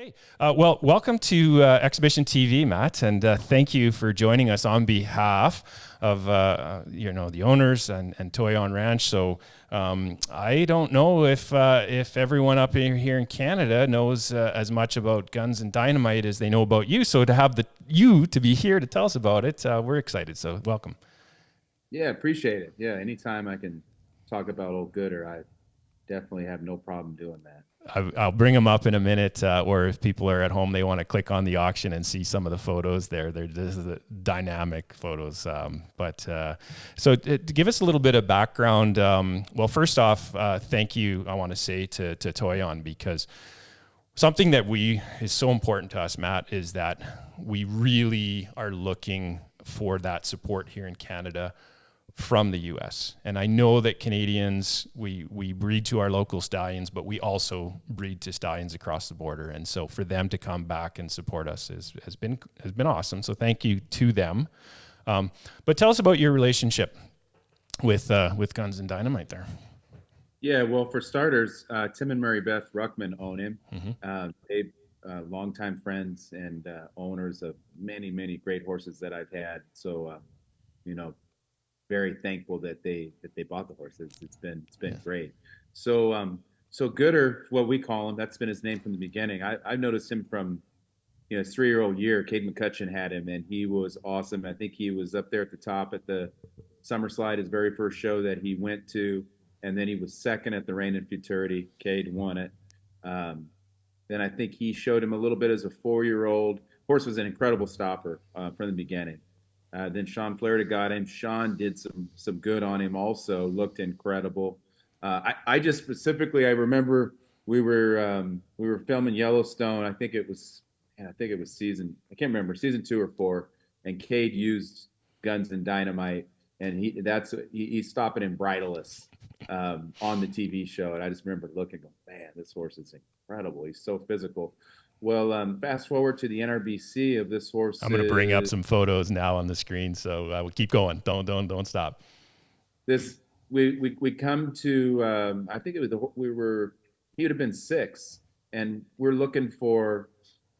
Hey, well, welcome to Exhibition TV, Matt, and thank you for joining us on behalf of the owners and Toy on Ranch. So I don't know if everyone up here in Canada knows as much about Guns and Dynamite as they know about you. So to have you to be here to tell us about it, we're excited. So welcome. Yeah, appreciate it. Yeah, anytime I can talk about old Gooder, I definitely have no problem doing that. I'll bring them up in a minute, or if people are at home, they want to click on the auction and see some of the photos there. This is the dynamic photos. To give us a little bit of background, well, first off, thank you, I want to say to Toy On, because something that is so important to us, Matt, is that we really are looking for that support here in Canada from the US. And I know that Canadians, we breed to our local stallions, but we also breed to stallions across the border. And so for them to come back and support us has been awesome. So thank you to them. But tell us about your relationship with Guns and Dynamite there. Yeah, well, for starters, Tim and Mary Beth Ruckman own him. Mm-hmm. They longtime friends and owners of many, many great horses that I've had. So, you know, very thankful that they bought the horses. It's been great. So Gooder, what we call him, that's been his name from the beginning. I've noticed him from his 3-year-old year. Cade McCutcheon had him, and he was awesome. I think he was up there at the top at the Summer Slide, his very first show that he went to, and then he was second at the Reign in Futurity. Cade won it. Then I think he showed him a little bit as a 4-year-old. Horse was an incredible stopper from the beginning. Then Sean Flaherty got him. Sean did some good on him also, looked incredible. I just specifically, I remember we were filming Yellowstone. I think it was season, I can't remember, season 2 or 4, and Cade used Guns and Dynamite, and he's stopping in Bridleless on the TV show, and I just remember looking, going, man, this horse is incredible. He's so physical. Well, fast forward to the NRBC of this horse. I'm going to bring up some photos now on the screen, so we'll keep going. Don't stop. This we come to. I think it was he would have been 6, and we're looking for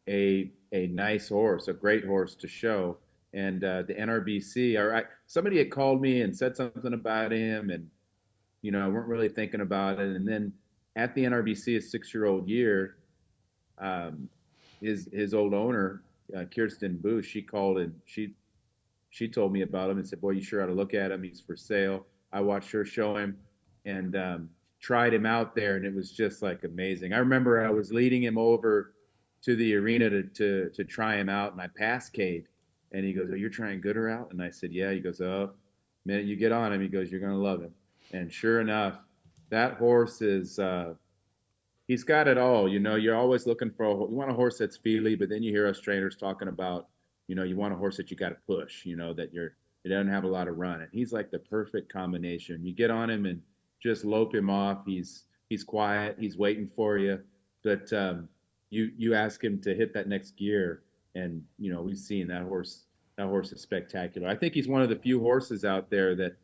a nice horse, a great horse to show. And the NRBC, somebody had called me and said something about him, and I weren't really thinking about it. And then at the NRBC, his 6-year-old year. His old owner, Kirsten Booth, she called and she told me about him and said, "Boy, you sure ought to look at him. He's for sale." I watched her show him and tried him out there, and it was just like amazing. I remember I was leading him over to the arena to try him out, and I passed Cade, and he goes, "Oh, you're trying Gooder out?" And I said, "Yeah." He goes, "Oh, minute you get on him," he goes, "you're gonna love him." And sure enough, that horse is. He's got it all. You're always looking for you want a horse that's feely, but then you hear us trainers talking about, you want a horse that you got to push, that it doesn't have a lot of run. And he's like the perfect combination. You get on him and just lope him off. He's quiet. He's waiting for you. But you ask him to hit that next gear, and we've seen that horse. That horse is spectacular. I think he's one of the few horses out there that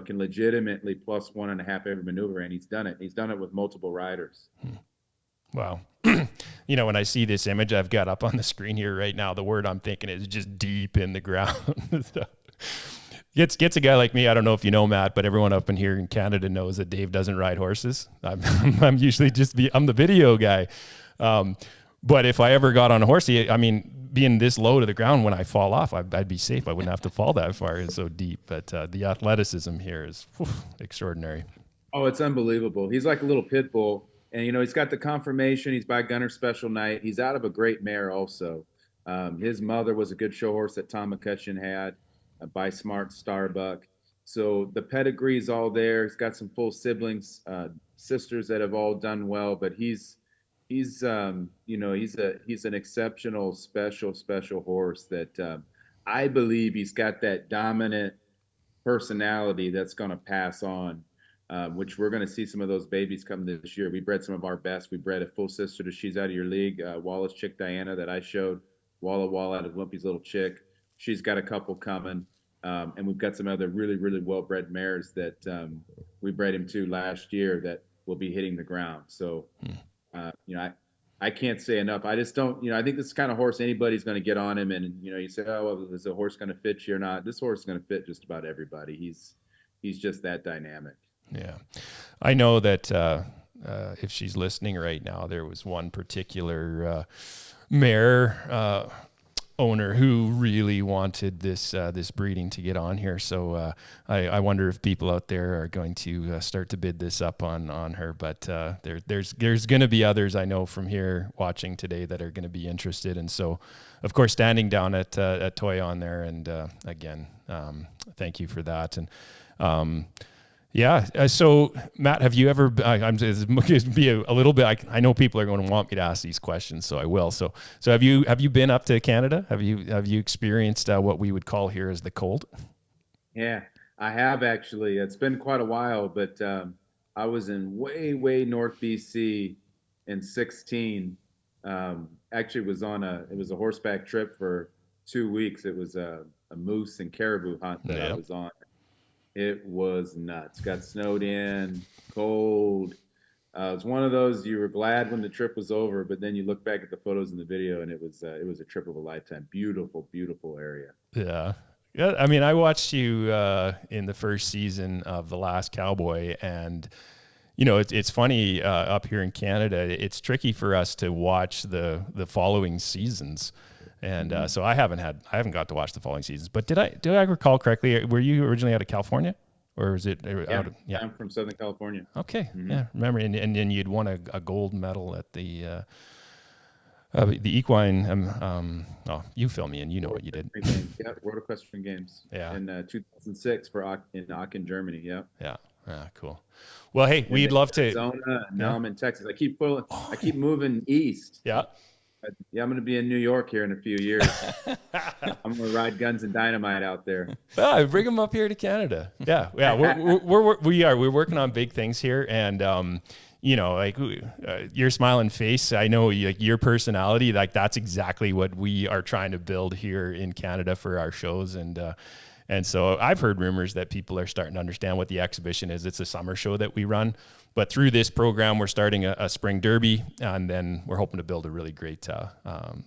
can legitimately plus 1.5 every maneuver, and he's done it. He's done it with multiple riders. Wow. When I see this image I've got up on the screen here right now, the word I'm thinking is just deep in the ground. Gets a guy like me. I don't know if you know, Matt, but everyone up in here in Canada knows that Dave doesn't ride horses. I'm usually I'm the video guy. But if I ever got on a horse, being this low to the ground, when I fall off, I'd be safe. I wouldn't have to fall that far. It's so deep. But the athleticism here is extraordinary. Oh, it's unbelievable. He's like a little pit bull. And, he's got the conformation. He's by Gunner's Special Night. He's out of a great mare also. His mother was a good show horse that Tom McCutcheon had by Smart Starbuck. So the pedigree's all there. He's got some full siblings, sisters that have all done well. But he's an exceptional, special horse that I believe he's got that dominant personality that's going to pass on, which we're going to see some of those babies come this year. We bred some of our best. We bred a full sister to She's Out of Your League, Wallace Chick Diana that I showed, Walla out of Wimpy's Little Chick. She's got a couple coming. And we've got some other really, really well-bred mares that we bred him to last year that will be hitting the ground. So, I can't say enough. I just don't, I think this kind of horse, anybody's going to get on him. And, you say, oh, well, is the horse going to fit you or not? This horse is going to fit just about everybody. He's just that dynamic. Yeah. I know that if she's listening right now, there was one particular mare owner who really wanted this breeding to get on here. So I wonder if people out there are going to start to bid this up on her. But there's going to be others I know from here watching today that are going to be interested. And so, of course, standing down at Toy on there. And again, thank you for that. And yeah. So, Matt, have you ever? I'm just be a little bit. I know people are going to want me to ask these questions, so I will. So have you been up to Canada? Have you experienced what we would call here as the cold? Yeah, I have actually. It's been quite a while, but I was in way North BC in 16. Actually, it was a horseback trip for 2 weeks. It was a moose and caribou hunt that I was on. It was nuts. Got snowed in, cold. It was one of those you were glad when the trip was over, but then you look back at the photos and the video, and it was a trip of a lifetime. Beautiful, beautiful area. Yeah. Yeah. I mean, I watched you in the first season of The Last Cowboy, and it's funny up here in Canada. It's tricky for us to watch the following seasons. And so I haven't got to watch the following seasons. But did I recall correctly? Were you originally out of California, or is it out of? Yeah, I'm from Southern California. Okay, yeah, remember, and then you'd won a gold medal at the equine. Oh, you fill me in. You know what you did. Yeah, World Equestrian Games. Yeah, in 2006 in Aachen, Germany. Yeah. Yeah. Ah, cool. Well, hey, we'd love to. Arizona. Now I'm in Texas. I keep moving east. Yeah. Yeah, I'm going to be in New York here in a few years. I'm going to ride Guns and Dynamite out there. Bring them up here to Canada. Yeah, yeah. We're working on big things here, and your smiling face. I know, like, your personality. Like, that's exactly what we are trying to build here in Canada for our shows, and so I've heard rumors that people are starting to understand what the exhibition is. It's a summer show that we run, but through this program, we're starting a spring derby, and then we're hoping to build a really great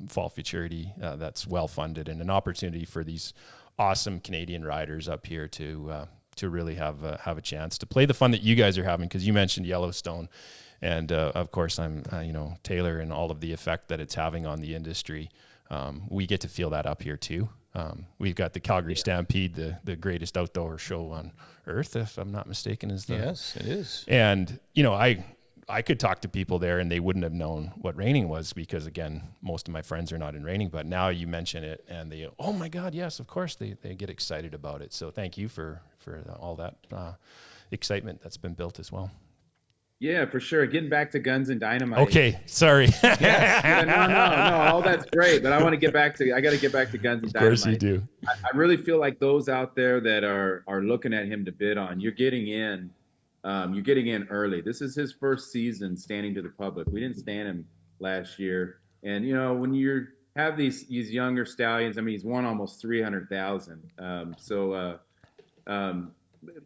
fall futurity that's well funded, and an opportunity for these awesome Canadian riders up here to really have a chance to play the fun that you guys are having. Because you mentioned Yellowstone, and of course I'm Taylor, and all of the effect that it's having on the industry. We get to feel that up here too. We've got the Calgary Stampede, the greatest outdoor show on earth, if I'm not mistaken. Yes, it is. And I could talk to people there and they wouldn't have known what reining was, because again, most of my friends are not in reining. But now you mention it, and they, oh my God, yes, of course, they get excited about it. So thank you for all that excitement that's been built as well. Yeah, for sure. Getting back to Guns and Dynamite. Okay, sorry. Yeah, no, all that's great, but I got to get back to Guns and Dynamite. Of course you do. I really feel like those out there that are looking at him to bid on, you're getting in early. This is his first season standing to the public. We didn't stand him last year, and when you have these younger stallions, I mean, he's won almost 300,000.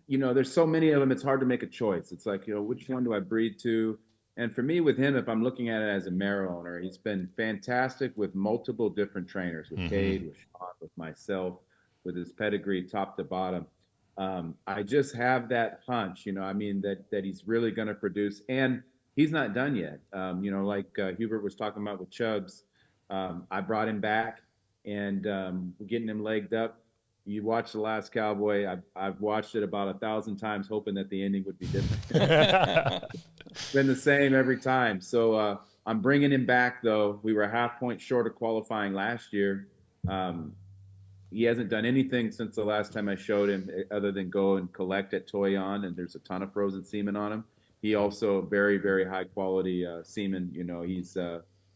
There's so many of them, it's hard to make a choice. It's like, which one do I breed to? And for me, with him, if I'm looking at it as a mare owner, he's been fantastic with multiple different trainers, with Cade, with Sean, with myself, with his pedigree top to bottom. I just have that hunch, that he's really going to produce, and he's not done yet. Like Hubert was talking about with Chubbs, I brought him back, and we're getting him legged up. You watch The Last Cowboy. I've watched it about 1,000 times, hoping that the ending would be different. It's been the same every time. So I'm bringing him back, though. We were a half point short of qualifying last year. He hasn't done anything since the last time I showed him, other than go and collect at Toyon, and there's a ton of frozen semen on him. He also very, very high quality semen.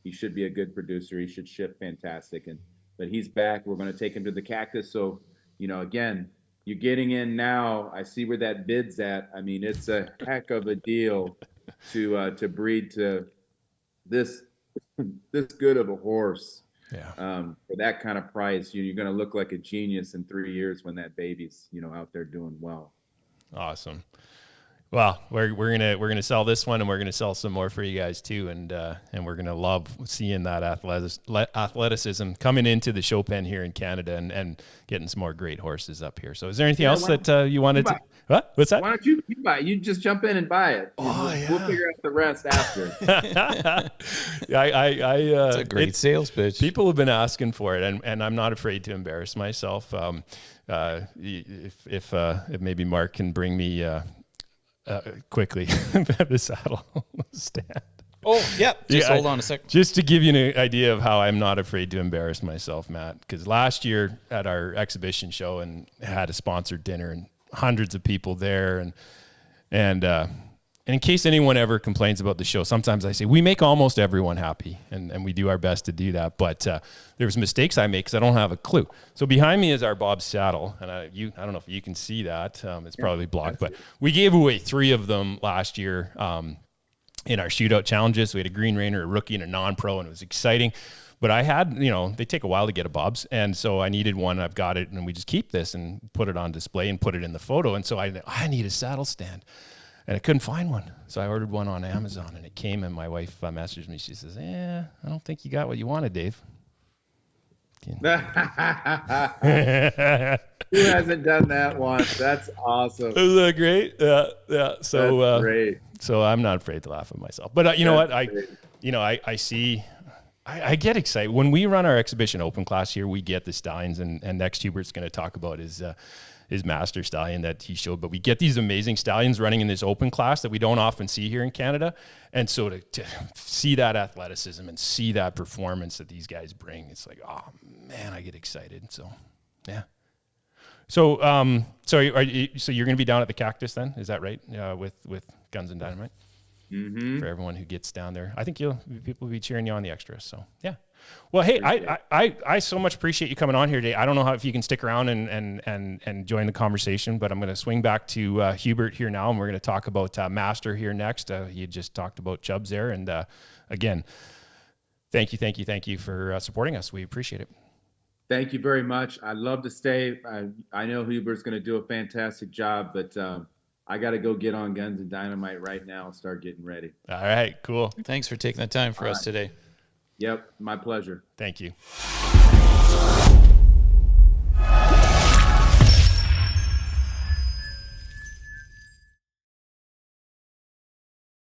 He should be a good producer. He should ship fantastic. But he's back. We're going to take him to the Cactus. So, again, you're getting in now. I see where that bid's at. I mean, it's a heck of a deal to breed to this good of a horse. Yeah. For that kind of price, you're going to look like a genius in 3 years when that baby's, out there doing well. Awesome. Well, we're gonna sell this one, and we're gonna sell some more for you guys too, and we're gonna love seeing that athleticism coming into the show pen here in Canada, and getting some more great horses up here. So, is there anything else that you wanted to? What? What's that? Why don't you buy it? You just jump in and buy it. Oh, We'll figure out the rest after. It's a great sales pitch. People have been asking for it, and I'm not afraid to embarrass myself. If maybe Mark can bring me quickly the saddle stand. Oh, yeah. Hold on a second. Just to give you an idea of how I'm not afraid to embarrass myself, Matt, because last year at our exhibition show and had a sponsored dinner and hundreds of people there, and in case anyone ever complains about the show, sometimes I say we make almost everyone happy, and we do our best to do that. But there was mistakes I make because I don't have a clue. So behind me is our Bob saddle, and I don't know if you can see that. It's probably blocked, but we gave away 3 of them last year in our shootout challenges. We had a Green Rainer, a rookie, and a non-pro, and it was exciting. But I had, they take a while to get a Bob's. And so I needed one. I've got it. And we just keep this and put it on display and put it in the photo. And so I need a saddle stand. And I couldn't find one. So I ordered one on Amazon, and it came, and my wife messaged me. She says, I don't think you got what you wanted, Dave. Who hasn't done that once? That's awesome. Isn't that great? Yeah. So that's great. So I'm not afraid to laugh at myself. But you know what? I see... I get excited when we run our exhibition open class here. We get the stallions, and next Hubert's going to talk about his master stallion that he showed. But we get these amazing stallions running in this open class that we don't often see here in Canada. And so to see that athleticism and see that performance that these guys bring, it's like, oh man, I get excited. So yeah. So you're going to be down at the Cactus then? Is that right? With Guns and Dynamite. Mm-hmm. For everyone who gets down there, I think people will be cheering you on the extras. So yeah. Well, hey, I so much appreciate you coming on here today. I don't know if you can stick around and join the conversation, but I'm going to swing back to Hubert here now, and we're going to talk about Master here next. He just talked about Chubbs there, and again, thank you for supporting us. We appreciate it. Thank you very much. I'd love to stay. I know Hubert's going to do a fantastic job, but I got to go get on Guns and Dynamite right now and start getting ready. All right, cool. Thanks for taking the time for us today. Yep, my pleasure. Thank you.